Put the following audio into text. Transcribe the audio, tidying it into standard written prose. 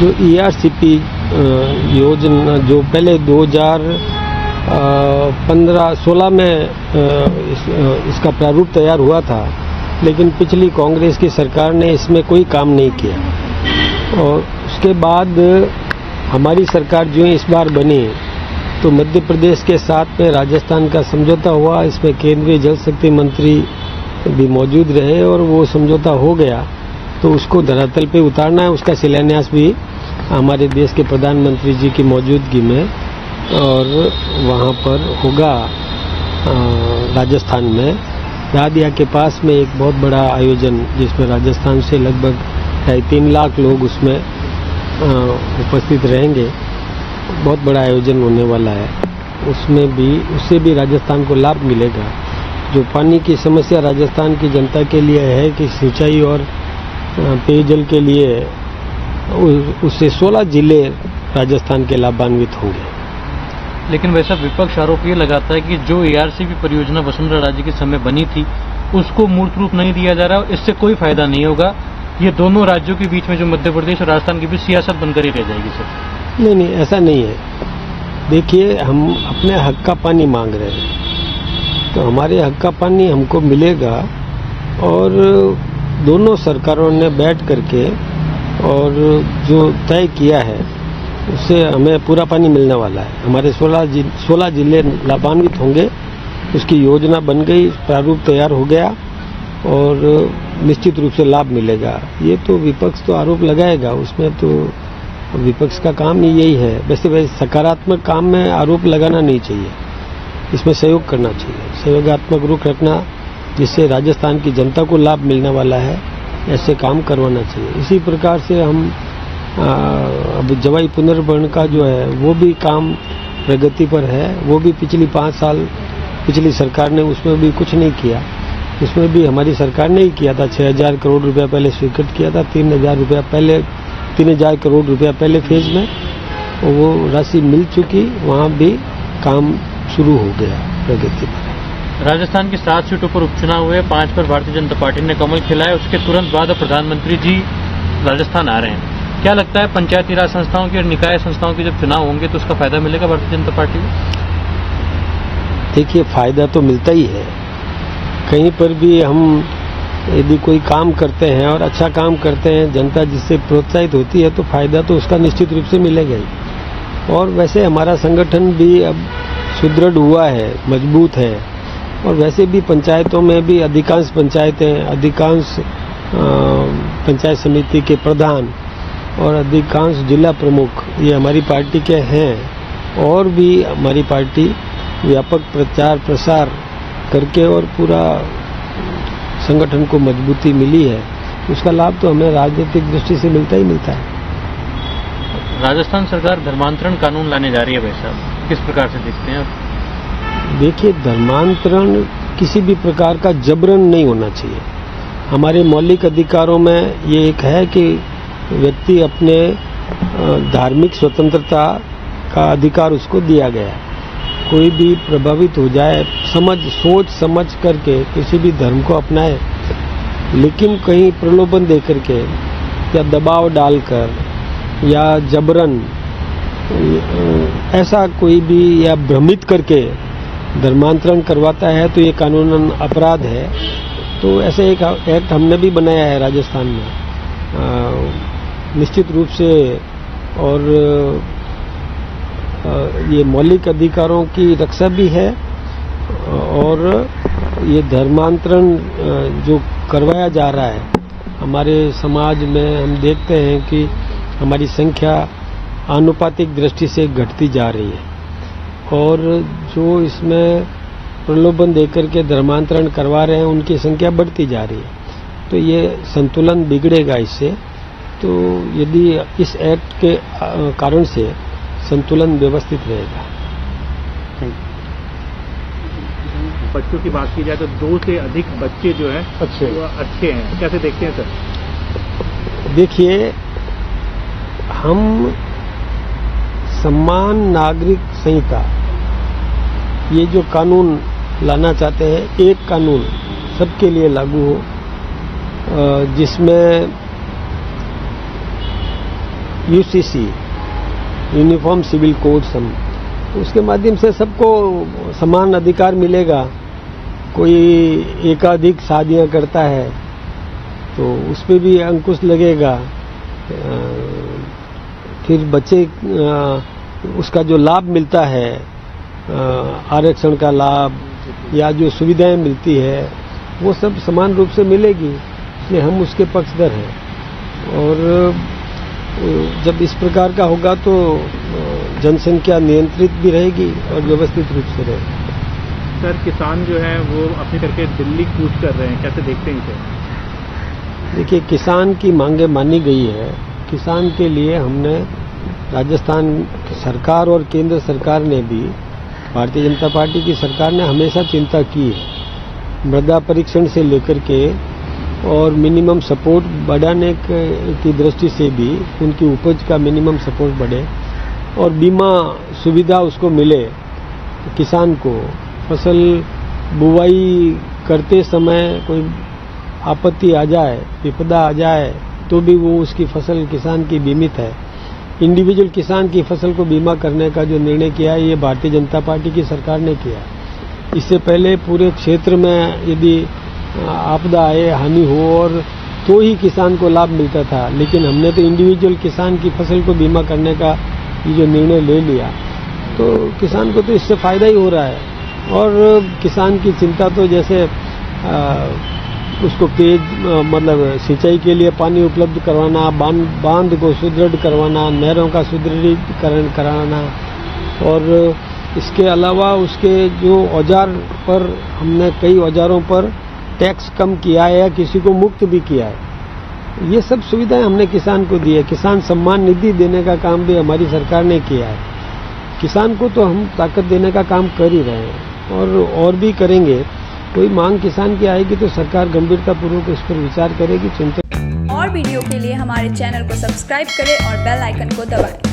जो ERCP योजना जो पहले 2015-16 में इसका प्रारूप तैयार हुआ था, लेकिन पिछली कांग्रेस की सरकार ने इसमें कोई काम नहीं किया। और उसके बाद हमारी सरकार जो इस बार बनी तो मध्य प्रदेश के साथ में राजस्थान का समझौता हुआ। इसमें केंद्रीय जल शक्ति मंत्री भी मौजूद रहे और वो समझौता हो गया, तो उसको धरातल पे उतारना है। उसका शिलान्यास भी हमारे देश के प्रधानमंत्री जी की मौजूदगी में और वहाँ पर होगा राजस्थान में दादिया के पास में एक बहुत बड़ा आयोजन, जिसमें राजस्थान से लगभग 2.5-3 लाख लोग उसमें उपस्थित रहेंगे। बहुत बड़ा आयोजन होने वाला है। उससे भी राजस्थान को लाभ मिलेगा। जो पानी की समस्या राजस्थान की जनता के लिए है कि सिंचाई और पेयजल के लिए, उससे 16 जिले राजस्थान के लाभान्वित होंगे। लेकिन वैसा विपक्ष आरोप ये लगाता है कि जो ERCP परियोजना वसुंधरा राजे के समय बनी थी उसको मूर्त रूप नहीं दिया जा रहा और इससे कोई फायदा नहीं होगा। ये दोनों राज्यों के बीच में जो मध्य प्रदेश और राजस्थान के बीच सियासत बनकर ही रह जाएगी सर। नहीं, ऐसा नहीं है। देखिए, हम अपने हक का पानी मांग रहे हैं, तो हमारे हक का पानी हमको मिलेगा। और दोनों सरकारों ने बैठ करके और जो तय किया है उससे हमें पूरा पानी मिलने वाला है। हमारे 16 जिले लाभान्वित होंगे। उसकी योजना बन गई, प्रारूप तैयार हो गया और निश्चित रूप से लाभ मिलेगा। ये तो विपक्ष तो आरोप लगाएगा, उसमें तो विपक्ष का काम ही यही है। वैसे सकारात्मक काम में आरोप लगाना नहीं चाहिए, इसमें सहयोग करना चाहिए, सहयोगात्मक रुख रखना, जिससे राजस्थान की जनता को लाभ मिलने वाला है, ऐसे काम करवाना चाहिए। इसी प्रकार से हम अब जवाई पुनर्भरण का जो है वो भी काम प्रगति पर है। वो भी पिछली 5 साल पिछली सरकार ने उसमें भी कुछ नहीं किया। उसमें भी हमारी सरकार ने ही किया था। 6,000 करोड़ रुपया पहले स्वीकृत किया था, 3,000 करोड़ रुपया पहले फेज में, और वो राशि मिल चुकी। वहाँ भी काम शुरू हो गया प्रगति पर। राजस्थान की 7 सीटों पर उपचुनाव हुए, 5 पर भारतीय जनता पार्टी ने कमल खिलाया। उसके तुरंत बाद प्रधानमंत्री जी राजस्थान आ रहे हैं। क्या लगता है पंचायती राज संस्थाओं की और निकाय संस्थाओं के जब चुनाव होंगे तो उसका फायदा मिलेगा भारतीय जनता पार्टी को? देखिए, फायदा तो मिलता ही है। कहीं पर भी हम यदि कोई काम करते हैं और अच्छा काम करते हैं, जनता जिससे प्रोत्साहित होती है, तो फायदा तो उसका निश्चित रूप से मिलेगा ही। और वैसे हमारा संगठन भी अब सुदृढ़ हुआ है, मजबूत है। और वैसे भी पंचायतों में भी अधिकांश पंचायत समिति के प्रधान और अधिकांश जिला प्रमुख ये हमारी पार्टी के हैं। और भी हमारी पार्टी व्यापक प्रचार प्रसार करके और पूरा संगठन को मजबूती मिली है। उसका लाभ तो हमें राजनीतिक दृष्टि से मिलता ही मिलता है। राजस्थान सरकार धर्मांतरण कानून लाने जा रही है भाई साहब, किस प्रकार से देखते हैं आप? देखिए, धर्मांतरण किसी भी प्रकार का जबरन नहीं होना चाहिए। हमारे मौलिक अधिकारों में ये एक है कि व्यक्ति अपने धार्मिक स्वतंत्रता का अधिकार उसको दिया गया है। कोई भी प्रभावित हो जाए, सोच समझ करके किसी भी धर्म को अपनाए, लेकिन कहीं प्रलोभन दे करके या दबाव डालकर या जबरन ऐसा कोई भी या भ्रमित करके धर्मांतरण करवाता है तो ये कानूनन अपराध है। तो ऐसे एक एक्ट हमने भी बनाया है राजस्थान में निश्चित रूप से। और ये मौलिक अधिकारों की रक्षा भी है। और ये धर्मांतरण जो करवाया जा रहा है हमारे समाज में, हम देखते हैं कि हमारी संख्या आनुपातिक दृष्टि से घटती जा रही है। और जो इसमें प्रलोभन देकर के धर्मांतरण करवा रहे हैं उनकी संख्या बढ़ती जा रही है। तो ये संतुलन बिगड़ेगा इससे। तो यदि इस एक्ट के कारण से संतुलन व्यवस्थित रहेगा। बच्चों की बात की जाए तो 2 से अधिक बच्चे जो है अच्छे हैं, कैसे देखते हैं सर? देखिए, हम समान नागरिक संहिता ये जो कानून लाना चाहते हैं, एक कानून सबके लिए लागू हो, जिसमें यूसीसी, यूनिफॉर्म सिविल कोड्स, हम उसके माध्यम से सबको समान अधिकार मिलेगा। कोई एकाधिक शादियां करता है तो उस पर भी अंकुश लगेगा। फिर बच्चे उसका जो लाभ मिलता है, आरक्षण का लाभ या जो सुविधाएं मिलती है, वो सब समान रूप से मिलेगी, इसलिए हम उसके पक्षधर हैं। और जब इस प्रकार का होगा तो जनसंख्या नियंत्रित भी रहेगी और व्यवस्थित रूप से रहेगी। सर, किसान जो है वो अपने करके दिल्ली कूच कर रहे हैं, कैसे देखते हैं इसे? देखिए, किसान की मांगे मानी गई है। किसान के लिए हमने राजस्थान सरकार और केंद्र सरकार ने भी, भारतीय जनता पार्टी की सरकार ने हमेशा चिंता की है। मृदा परीक्षण से लेकर के और मिनिमम सपोर्ट बढ़ाने की दृष्टि से भी उनकी उपज का मिनिमम सपोर्ट बढ़े और बीमा सुविधा उसको मिले। किसान को फसल बुवाई करते समय कोई आपत्ति आ जाए, विपदा आ जाए, तो भी वो उसकी फसल किसान की बीमित है। इंडिविजुअल किसान की फसल को बीमा करने का जो निर्णय किया है, ये भारतीय जनता पार्टी की सरकार ने किया। इससे पहले पूरे क्षेत्र में यदि आपदा आए, हानि हो, और तो ही किसान को लाभ मिलता था, लेकिन हमने तो इंडिविजुअल किसान की फसल को बीमा करने का ये जो निर्णय ले लिया, तो किसान को तो इससे फायदा ही हो रहा है। और किसान की चिंता तो जैसे उसको पेज मतलब सिंचाई के लिए पानी उपलब्ध करवाना, बांध को सुदृढ़ करवाना, नहरों का सुदृढ़ीकरण कराना, और इसके अलावा उसके जो औजार पर हमने कई औजारों पर टैक्स कम किया है या किसी को मुक्त भी किया है। ये सब सुविधाएं हमने किसान को दी है। किसान सम्मान निधि देने का काम भी हमारी सरकार ने किया है। किसान को तो हम ताकत देने का काम कर ही रहे हैं और भी करेंगे। कोई मांग किसान की आएगी तो सरकार गंभीरतापूर्वक उस पर विचार करेगी, चिंता। और वीडियो के लिए हमारे चैनल को सब्सक्राइब करें और बेल आइकन को दबाएं।